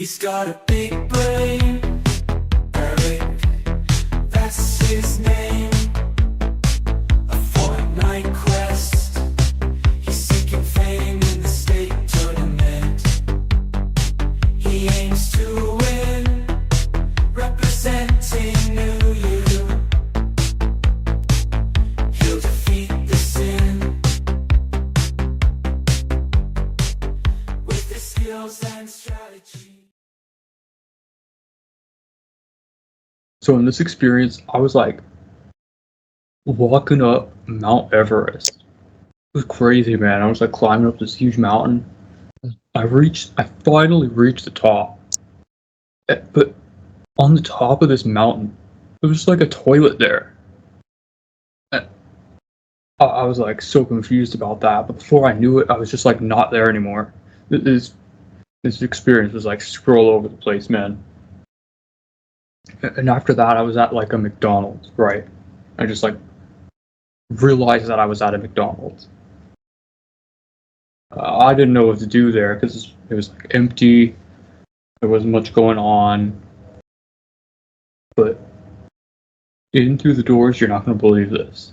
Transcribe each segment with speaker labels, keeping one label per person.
Speaker 1: He's got a big brain, Eric, that's his name. A Fortnite quest, he's seeking fame in the state tournament. He aims to win, representing New You. He'll defeat the sin with his skills and strategy.
Speaker 2: So in this experience, I was like walking up Mount Everest. It was crazy, man. I was like climbing up this huge mountain. I finally reached the top. But on the top of this mountain, there was just like a toilet there. I was like so confused about that. But before I knew it, I was just like not there anymore. This experience was like scroll over the place, man. And after that, I was at like a McDonald's, right? I just like realized that I was at a McDonald's. I didn't know what to do there because it was like empty. There wasn't much going on. But in through the doors, you're not going to believe this.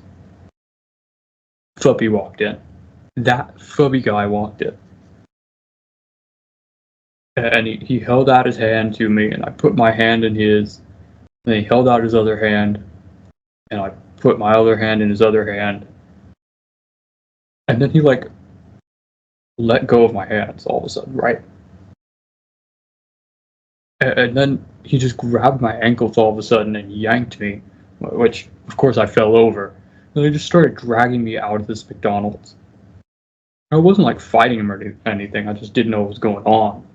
Speaker 2: Fubby walked in. That Fubby guy walked in. And he held out his hand to me, and I put my hand in his. And he held out his other hand, and I put my other hand in his other hand. And then he like let go of my hands all of a sudden, right? And then he just grabbed my ankles all of a sudden and yanked me, which of course I fell over. And he just started dragging me out of this McDonald's. I wasn't like fighting him or anything, I just didn't know what was going on.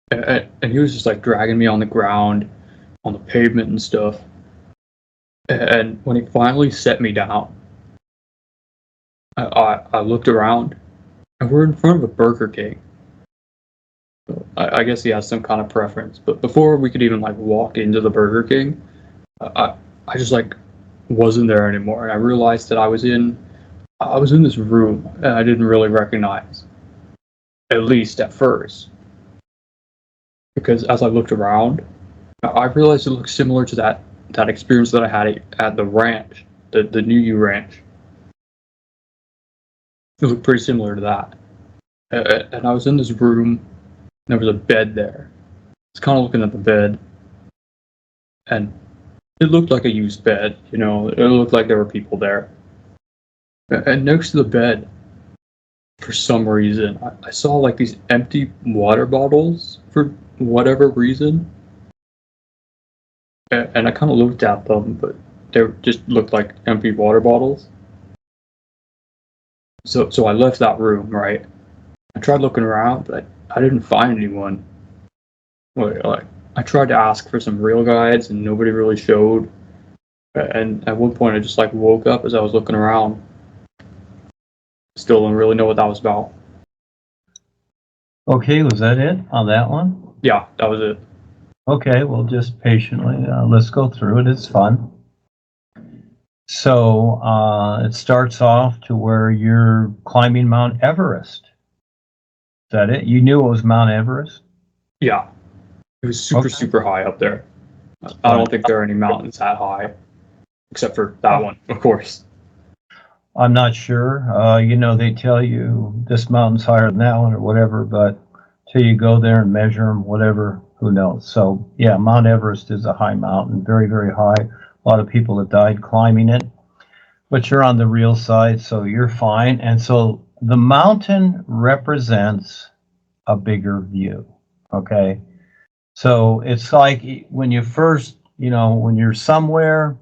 Speaker 2: And he was just like dragging me on the ground, on the pavement and stuff. And when he finally set me down, I looked around, and we're in front of a Burger King. So I guess he has some kind of preference. But before we could even like walk into the Burger King, I just like wasn't there anymore, and I realized that I was in this room and I didn't really recognize, at least at first, because as I looked around, I realized it looked similar to that experience that I had at the ranch, the New You ranch. It looked pretty similar to that. And I was in this room, and there was a bed there. I was kind of looking at the bed, and it looked like a used bed, you know, it looked like there were people there. And next to the bed, for some reason, I saw like these empty water bottles for whatever reason. And I kind of looked at them, but they just looked like empty water bottles. So I left that room, right? I tried looking around, but I didn't find anyone. Like, I tried to ask for some real guides, and nobody really showed. And at one point, I just like woke up as I was looking around. Still don't really know what that was about.
Speaker 3: Okay, was that it on that one?
Speaker 2: Yeah, that was it.
Speaker 3: Okay, well, just patiently, let's go through it. It's fun. So it starts off to where you're climbing Mount Everest. Is that it? You knew it was Mount Everest?
Speaker 2: Yeah. It was super high up there. I don't think there are any mountains that high, except for that one, of course.
Speaker 3: I'm not sure. You know, they tell you this mountain's higher than that one or whatever, but till you go there and measure them, whatever, who knows. So, yeah, Mount Everest is a high mountain, very, very high. A lot of people have died climbing it, but you're on the real side, so you're fine. And so the mountain represents a bigger view, okay? So it's like when you first, you know, when you're somewhere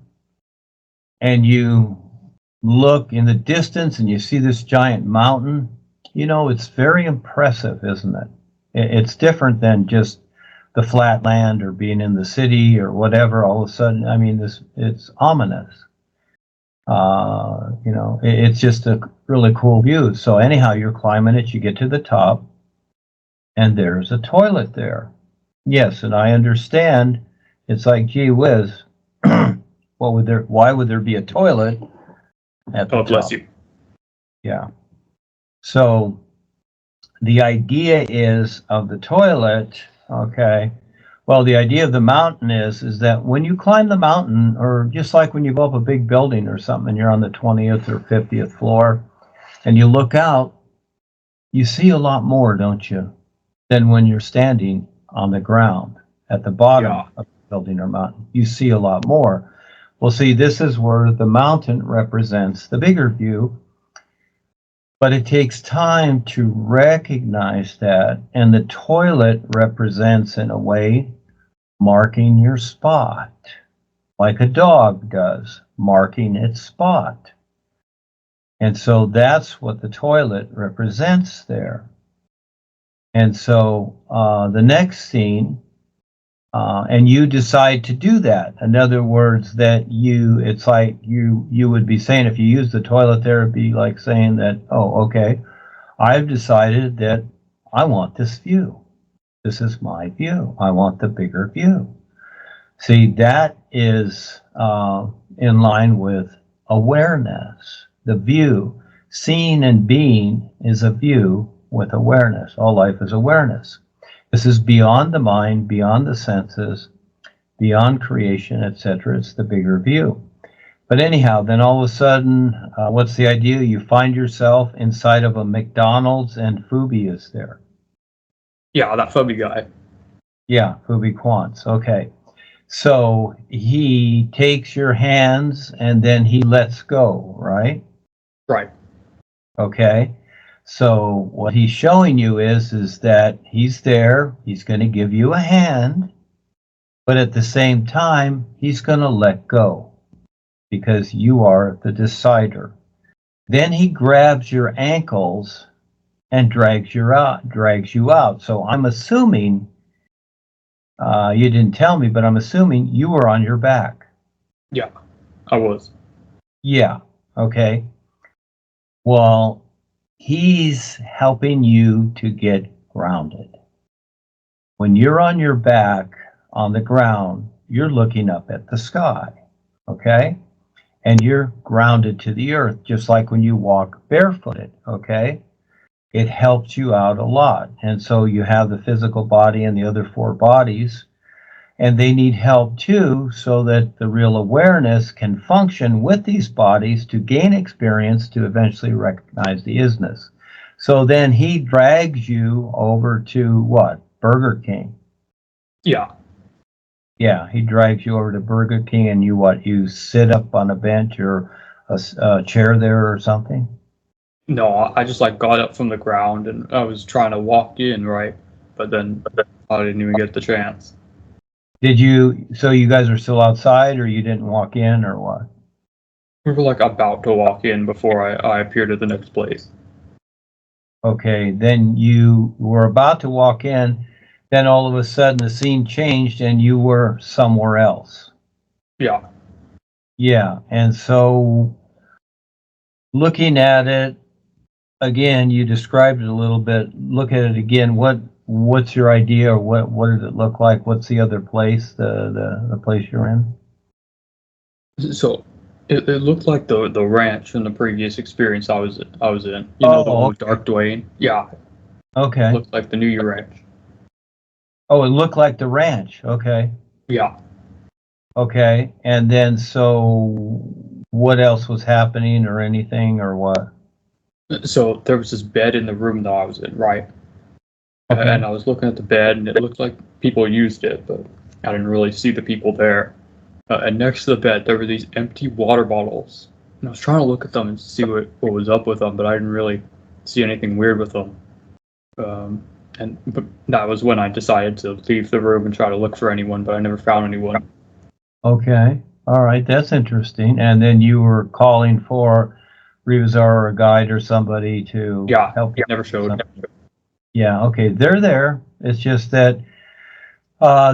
Speaker 3: and you look in the distance and you see this giant mountain, you know, it's very impressive, isn't it? It's different than just the flat land or being in the city or whatever. All of a sudden, I mean, it's ominous. You know, it's just a really cool view. So anyhow, you're climbing it, you get to the top, and there's a toilet there. Yes, and I understand. It's like, gee whiz, why would there be a toilet at the top?
Speaker 2: God bless you.
Speaker 3: Yeah. So the idea is of the toilet, okay, well, the idea of the mountain is that when you climb the mountain, or just like when you go up a big building or something, and you're on the 20th or 50th floor, and you look out, you see a lot more, don't you, than when you're standing on the ground at the bottom
Speaker 2: Yeah.
Speaker 3: of the building or mountain. You see a lot more. Well, see, this is where the mountain represents the bigger view, but it takes time to recognize that, and the toilet represents, in a way, marking your spot, like a dog does, marking its spot. And so that's what the toilet represents there. And so the next scene, and you decide to do that. In other words, that it's like you would be saying, if you use the toilet there, it'd be like saying that, oh, okay, I've decided that I want this view. This is my view. I want the bigger view. See, that is in line with awareness, the view. Seeing and being is a view with awareness. All life is awareness. This is beyond the mind, beyond the senses, beyond creation, etc. It's the bigger view. But anyhow, then all of a sudden, what's the idea? You find yourself inside of a McDonald's, and Phoebe is there.
Speaker 2: Yeah, that Phoebe guy.
Speaker 3: Yeah, Phoebe Quantz. Okay. So he takes your hands and then he lets go, right?
Speaker 2: Right.
Speaker 3: Okay. So what he's showing you is that he's there, he's going to give you a hand, but at the same time, he's going to let go because you are the decider. Then he grabs your ankles and drags you out. So I'm assuming, you didn't tell me, but I'm assuming you were on your back.
Speaker 2: Yeah, I was.
Speaker 3: Yeah. Okay. Well, he's helping you to get grounded. When you're on your back on the ground, you're looking up at the sky. Okay. And you're grounded to the earth, just like when you walk barefooted. Okay. It helps you out a lot. And so you have the physical body and the other four bodies, and they need help too, so that the real awareness can function with these bodies to gain experience to eventually recognize the isness. So then he drags you over to what? Burger King.
Speaker 2: Yeah.
Speaker 3: Yeah, he drags you over to Burger King, and you sit up on a bench or a chair there or something?
Speaker 2: No, I just like got up from the ground and I was trying to walk in, right? But then I didn't even get the chance.
Speaker 3: So you guys are still outside, or you didn't walk in, or what?
Speaker 2: We were like about to walk in before I appeared at the next place.
Speaker 3: Okay, then you were about to walk in, then all of a sudden the scene changed and you were somewhere else.
Speaker 2: Yeah.
Speaker 3: Yeah, and so looking at it, again, you described it a little bit. Look at it again. What's your idea, or what does it look like? What's the other place, the place you're in?
Speaker 2: So it looked like the ranch in the previous experience I was in. You know, the one with Dark Duane? Yeah.
Speaker 3: Okay.
Speaker 2: It looked like the New Year ranch.
Speaker 3: Oh, it looked like the ranch. Okay.
Speaker 2: Yeah.
Speaker 3: Okay. And then so what else was happening, or anything, or what?
Speaker 2: So there was this bed in the room that I was in, right?
Speaker 3: Okay.
Speaker 2: And I was looking at the bed, and it looked like people used it, but I didn't really see the people there. And next to the bed, there were these empty water bottles. And I was trying to look at them and see what was up with them, but I didn't really see anything weird with them. But that was when I decided to leave the room and try to look for anyone, but I never found anyone.
Speaker 3: Okay. All right. That's interesting. And then you were calling for Revazar or a guide or somebody to help you.
Speaker 2: Never showed.
Speaker 3: Yeah. Okay. They're there. It's just that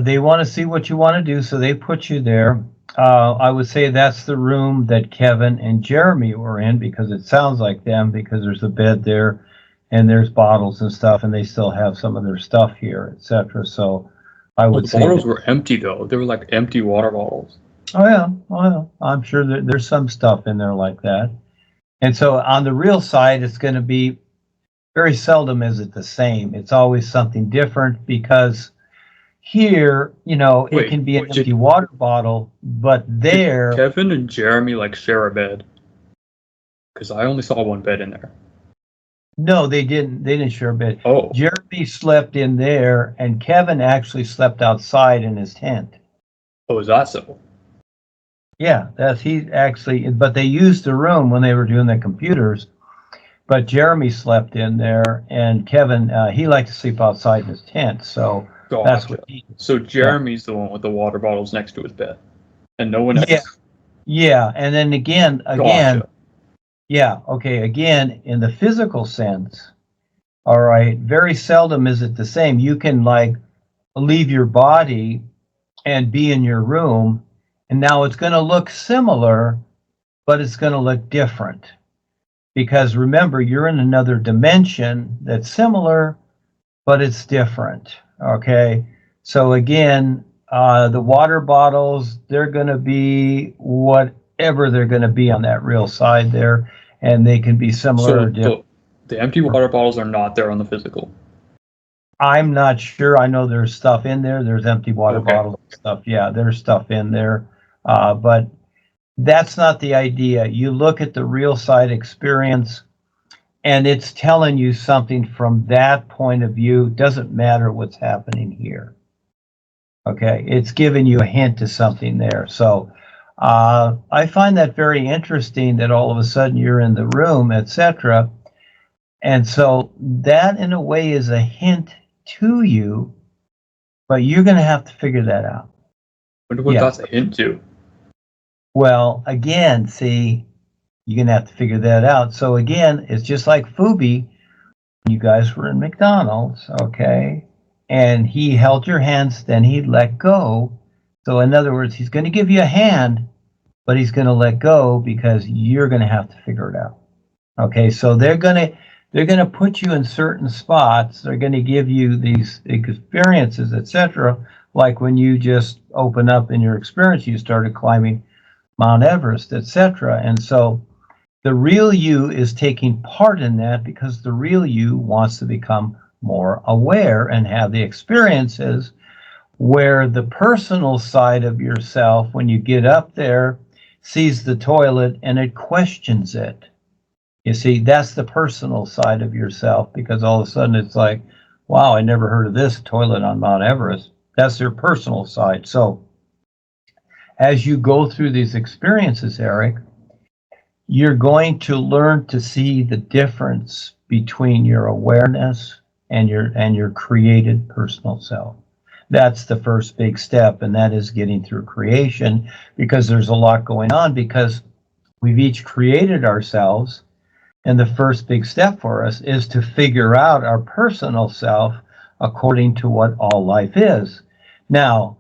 Speaker 3: they want to see what you want to do, so they put you there. I would say that's the room that Kevin and Jeremy were in, because it sounds like them, because there's a bed there and there's bottles and stuff, and they still have some of their stuff here, etc. So I would say
Speaker 2: the bottles were empty, though. They were like empty water bottles.
Speaker 3: Oh yeah, well, I'm sure there's some stuff in there like that. And so on the real side, it's going to be Very seldom is it the same. It's always something different because here, it
Speaker 2: Wait,
Speaker 3: can be an
Speaker 2: did-
Speaker 3: empty water bottle, but
Speaker 2: Did
Speaker 3: there,
Speaker 2: Kevin and Jeremy like share a bed? Because I only saw one bed in there.
Speaker 3: no, they didn't. They didn't share a bed.
Speaker 2: Oh,
Speaker 3: Jeremy slept in there, and Kevin actually slept outside in his tent.
Speaker 2: oh, is that so?
Speaker 3: Yeah, he actually. But they used the room when they were doing the computers. But Jeremy slept in there, and Kevin, he liked to sleep outside in his tent. So that's
Speaker 2: Gotcha.
Speaker 3: what he.
Speaker 2: So Jeremy's the one with the water bottles next to his bed, and no one else.
Speaker 3: Yeah, yeah, and then again,
Speaker 2: Gotcha.
Speaker 3: yeah, okay, again, in the physical sense, all right, very seldom is it the same. You can like leave your body and be in your room, and now it's going to look similar, but it's going to look different. Because remember, you're in another dimension that's similar, but it's different. Okay. So again, the water bottles, they're going to be whatever they're going to be on that real side there, and they can be similar or
Speaker 2: So
Speaker 3: different.
Speaker 2: the empty water bottles are not there on the physical.
Speaker 3: I'm not sure. I know there's stuff in there. There's empty water
Speaker 2: Okay.
Speaker 3: bottles and stuff. Yeah, there's stuff in there. But that's not the idea. You look at the real side experience, and it's telling you something from that point of view. Doesn't matter what's happening here. Okay, it's giving you a hint to something there. So I find that very interesting that all of a sudden you're in the room, etc. And so that in a way is a hint to you, but you're going to have to figure that out.
Speaker 2: Wonder what
Speaker 3: Yeah.
Speaker 2: that's a hint to.
Speaker 3: Well, again, see, you're going to have to figure that out. So again, it's just like Fubi. You guys were in McDonald's, okay? And he held your hands, then he let go. So in other words, he's going to give you a hand, but he's going to let go because you're going to have to figure it out. Okay, so they're going to put you in certain spots. They're going to give you these experiences, etc. Like when you just open up in your experience, you started climbing Mount Everest, etc. And so the real you is taking part in that because the real you wants to become more aware and have the experiences where the personal side of yourself, when you get up there, sees the toilet and it questions it. You see, that's the personal side of yourself because all of a sudden it's like, wow, I never heard of this toilet on Mount Everest. That's their personal side. So as you go through these experiences, Eric, you're going to learn to see the difference between your awareness and your created personal self. That's the first big step, and that is getting through creation because there's a lot going on because we've each created ourselves, and the first big step for us is to figure out our personal self according to what all life is. Now,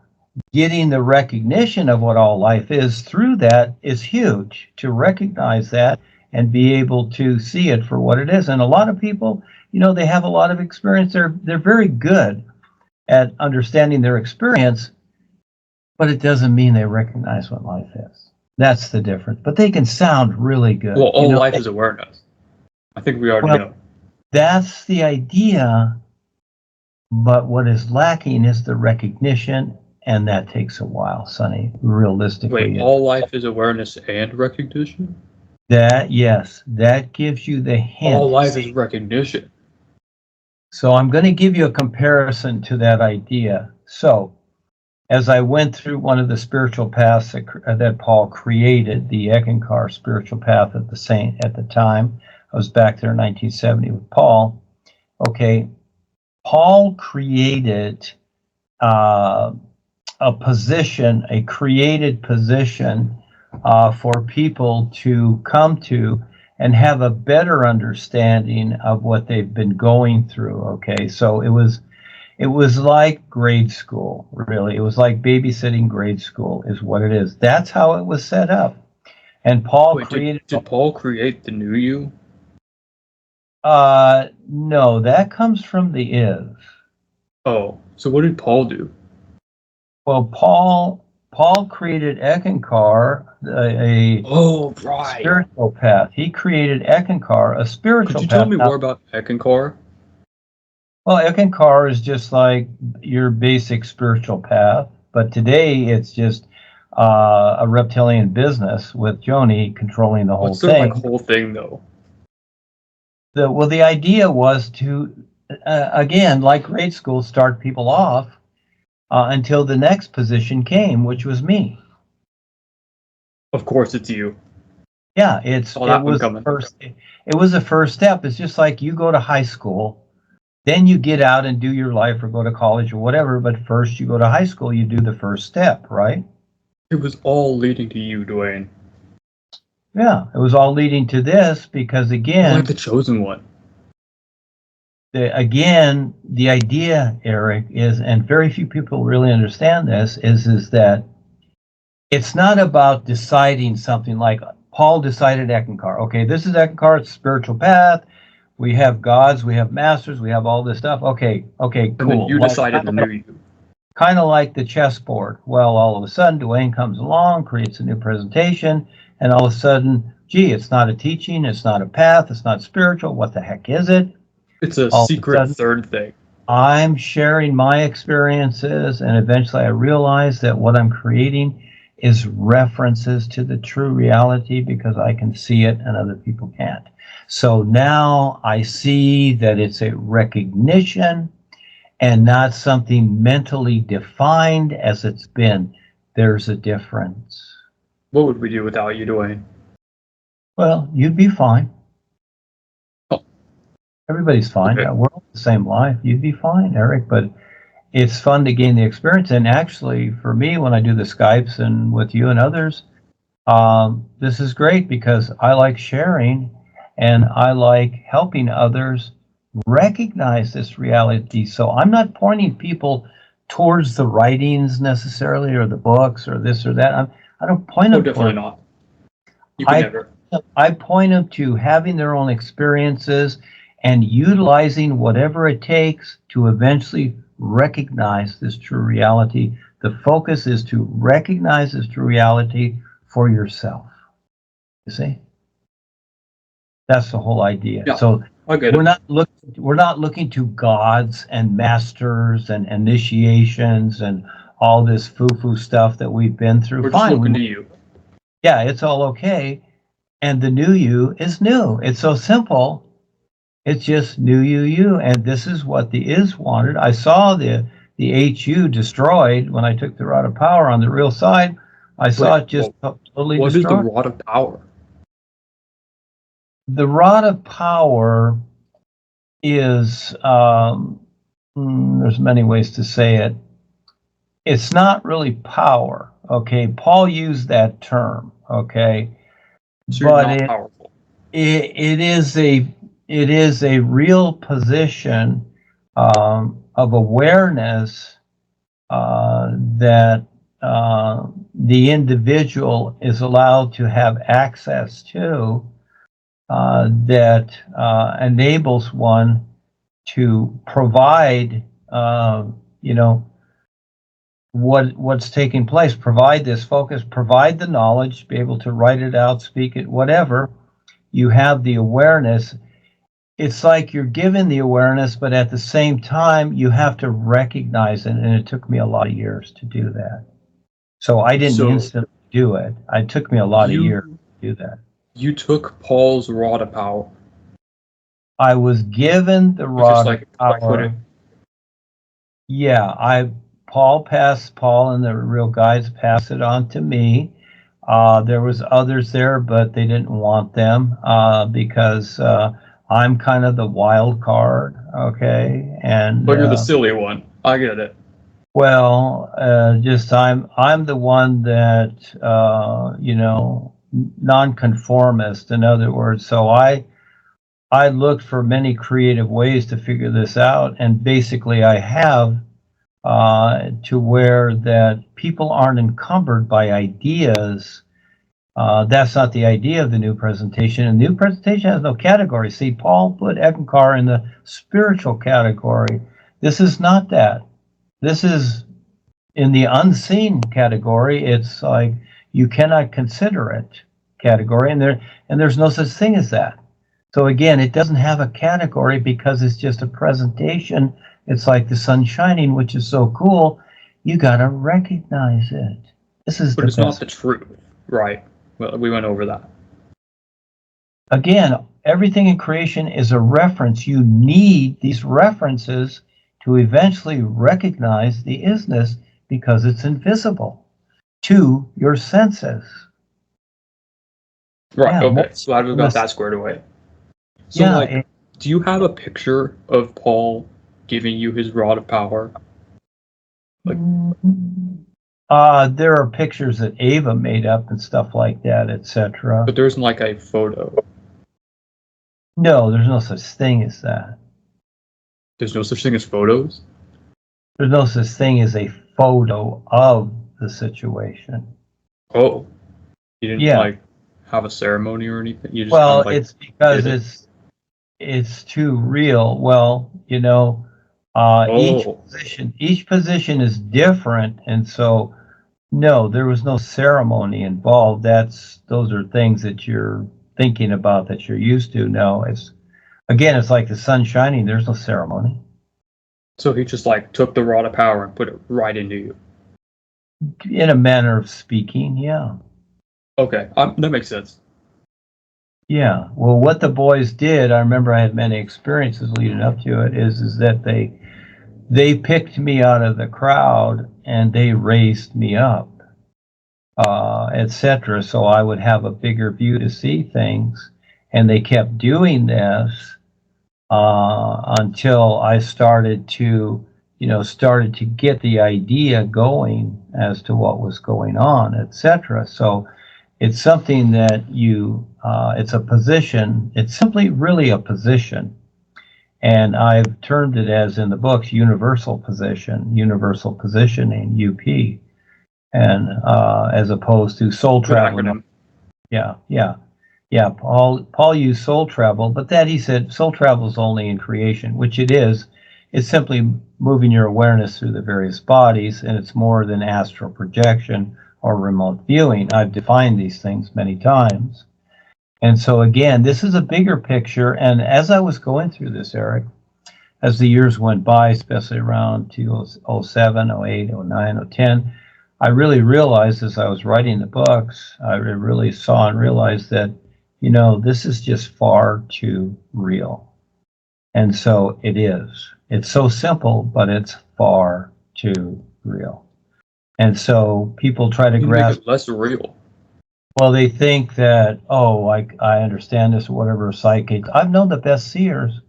Speaker 3: getting the recognition of what all life is through that is huge, to recognize that and be able to see it for what it is. And a lot of people, they have a lot of experience. They're very good at understanding their experience, but it doesn't mean they recognize what life is. That's the difference. But they can sound really good.
Speaker 2: Well, all life is awareness. I think we already know.
Speaker 3: That's the idea, but what is lacking is the recognition. And that takes a while, Sonny, realistically.
Speaker 2: Wait, all life is awareness and recognition?
Speaker 3: Yes, that gives you the hint.
Speaker 2: All life is recognition.
Speaker 3: So I'm going to give you a comparison to that idea. So as I went through one of the spiritual paths that Paul created, the Eckankar spiritual path at the time, I was back there in 1970 with Paul. Okay, Paul created a created position for people to come to and have a better understanding of what they've been going through. Okay, so it was like grade school, really. It was like babysitting grade school is what it is. That's how it was set up. And Paul created.
Speaker 2: Did Paul create the new you?
Speaker 3: No, that comes from the is.
Speaker 2: Oh, so what did Paul do?
Speaker 3: Well, Paul Paul created Eckankar, a
Speaker 2: Oh, right.
Speaker 3: spiritual path. He created Eckankar, a spiritual
Speaker 2: Could you
Speaker 3: path.
Speaker 2: tell me
Speaker 3: Now,
Speaker 2: more about Eckankar?
Speaker 3: well, Eckankar is just like your basic spiritual path, but today it's just a reptilian business with Joni controlling the whole
Speaker 2: What's their like
Speaker 3: thing.
Speaker 2: whole thing though?
Speaker 3: The idea was to, again, like grade school, start people off until the next position came, which was me.
Speaker 2: Of course, it's you.
Speaker 3: Yeah,
Speaker 2: Saw
Speaker 3: it
Speaker 2: that one
Speaker 3: was
Speaker 2: coming.
Speaker 3: it was the first step. It's just like you go to high school, then you get out and do your life or go to college or whatever, but first you go to high school, you do the first step, right?
Speaker 2: It was all leading to you, Duane.
Speaker 3: Yeah, it was all leading to this because
Speaker 2: You're
Speaker 3: again,
Speaker 2: like the chosen one.
Speaker 3: the idea, Eric, is, and very few people really understand this, is that it's not about deciding something like Paul decided Eckankar. Okay, this is Eckankar, it's a spiritual path. We have gods, we have masters, we have all this stuff. Okay, cool.
Speaker 2: And then you
Speaker 3: Like,
Speaker 2: decided the new you.
Speaker 3: kind of like the chessboard. Well, all of a sudden, Duane comes along, creates a new presentation, and all of a sudden, gee, it's not a teaching, it's not a path, it's not spiritual. What the heck is it?
Speaker 2: It's a
Speaker 3: All of a
Speaker 2: secret
Speaker 3: sudden,
Speaker 2: third thing.
Speaker 3: I'm sharing my experiences, and eventually I realize that what I'm creating is references to the true reality because I can see it and other people can't. So now I see that it's a recognition and not something mentally defined as it's been. There's a difference.
Speaker 2: What would we do without you, Duane?
Speaker 3: Well, you'd be fine.
Speaker 2: Oh.
Speaker 3: Everybody's fine.
Speaker 2: Okay.
Speaker 3: We're all the same life. You'd be fine, Eric, but it's fun to gain the experience. And actually, for me, when I do the Skypes and with you and others, this is great because I like sharing and I like helping others recognize this reality. So I'm not pointing people towards the writings necessarily or the books or this or that. I don't point
Speaker 2: Oh,
Speaker 3: them
Speaker 2: definitely
Speaker 3: towards.
Speaker 2: not. You can
Speaker 3: I
Speaker 2: never.
Speaker 3: I point them to having their own experiences and utilizing whatever it takes to eventually recognize this true reality. The focus is to recognize this true reality for yourself. You see? That's the whole idea.
Speaker 2: Yeah,
Speaker 3: So
Speaker 2: I get
Speaker 3: we're
Speaker 2: it.
Speaker 3: not looking to gods and masters and initiations and all this foo-foo stuff that we've been through.
Speaker 2: We're just
Speaker 3: Fine.
Speaker 2: looking to you.
Speaker 3: Yeah, it's all okay. And the new you is new. It's so simple. It's just new you. And this is what the is wanted. I saw the HU destroyed when I took the rod of power on the real side. I saw it just totally
Speaker 2: What is the
Speaker 3: destroyed.
Speaker 2: rod of power?
Speaker 3: The rod of power is, there's many ways to say it. It's not really power. Okay. Paul used that term. Okay.
Speaker 2: So you're not powerful.
Speaker 3: It is a real position of awareness that the individual is allowed to have access to that enables one to provide what's taking place, provide this focus, provide the knowledge, be able to write it out, speak it, whatever. You have the awareness. It's like you're given the awareness, but at the same time, you have to recognize it. And it took me a lot of years to do that. So I didn't instantly do it. It took me a lot of years to do that.
Speaker 2: You took Paul's rod of power.
Speaker 3: I was given the rod of power. Yeah, Paul and the real guides passed it on to me. There was others there, but they didn't want them because I'm kind of the wild card, okay? And
Speaker 2: But you're the silly one. I get it.
Speaker 3: well, just I'm the one that nonconformist, in other words. So I looked for many creative ways to figure this out, and basically I have to where that people aren't encumbered by ideas. That's not the idea of the new presentation. And the new presentation has no category. See, Paul put Eckankar in the spiritual category. This is not that. This is In the unseen category, it's like you cannot consider it category, and there's no such thing as that. So again, it doesn't have a category because it's just a presentation. It's like the sun shining, which is so cool. You gotta recognize it. This is
Speaker 2: But
Speaker 3: the
Speaker 2: it's not
Speaker 3: best.
Speaker 2: the truth, right? Well, we went over that.
Speaker 3: Again, everything in creation is a reference. You need these references to eventually recognize the isness because it's invisible to your senses.
Speaker 2: Right,
Speaker 3: Yeah,
Speaker 2: okay.
Speaker 3: most
Speaker 2: Glad we
Speaker 3: people
Speaker 2: got that squared away. So,
Speaker 3: yeah,
Speaker 2: like, do you have a picture of Paul giving you his rod of power? Like,
Speaker 3: there are pictures that Ava made up and stuff like that, etc.
Speaker 2: but there isn't like a photo.
Speaker 3: No, there's no such thing as that.
Speaker 2: There's no such thing as photos?
Speaker 3: There's no such thing as a photo of the situation.
Speaker 2: Oh, you didn't
Speaker 3: Yeah.
Speaker 2: like have a ceremony or anything? You just kind
Speaker 3: Well,
Speaker 2: of like
Speaker 3: it's because
Speaker 2: did it?
Speaker 3: it's too real. Well,
Speaker 2: Oh,
Speaker 3: each position is different, and so no, there was no ceremony involved. Those are things that you're thinking about that you're used to. No, it's like the sun shining. There's no ceremony.
Speaker 2: so he just like took the rod of power and put it right into you.
Speaker 3: In a manner of speaking, yeah.
Speaker 2: Okay, that makes sense.
Speaker 3: Yeah. Well, what the boys did, I remember I had many experiences leading up to it, is that they picked me out of the crowd and they raised me up, etc. So I would have a bigger view to see things. And they kept doing this until I started to, started to get the idea going as to what was going on, etc. So it's something that it's a position. It's simply really a position. And I've termed it as in the books, universal positioning, UP, and as opposed to soul
Speaker 2: Good
Speaker 3: travel.
Speaker 2: acronym.
Speaker 3: Yeah. Paul used soul travel, but that he said soul travel is only in creation, which it is. It's simply moving your awareness through the various bodies, and it's more than astral projection or remote viewing. I've defined these things many times. And so again, this is a bigger picture. And as I was going through this, Eric, as the years went by, especially around 2007, 08, 09, 010, I really realized as I was writing the books, I really saw and realized that, this is just far too real. And so it is. It's so simple, but it's far too real. And so people try to
Speaker 2: You make
Speaker 3: grasp.
Speaker 2: it less real.
Speaker 3: Well, they think that, oh, I understand this or whatever, psychics. I've known the best seers,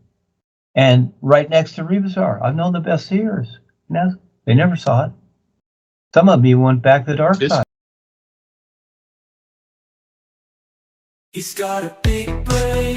Speaker 3: and right next to Rebusar, I've known the best seers. They never saw it. Some of them went back to the dark
Speaker 2: This
Speaker 3: side.
Speaker 1: He's got a big brain.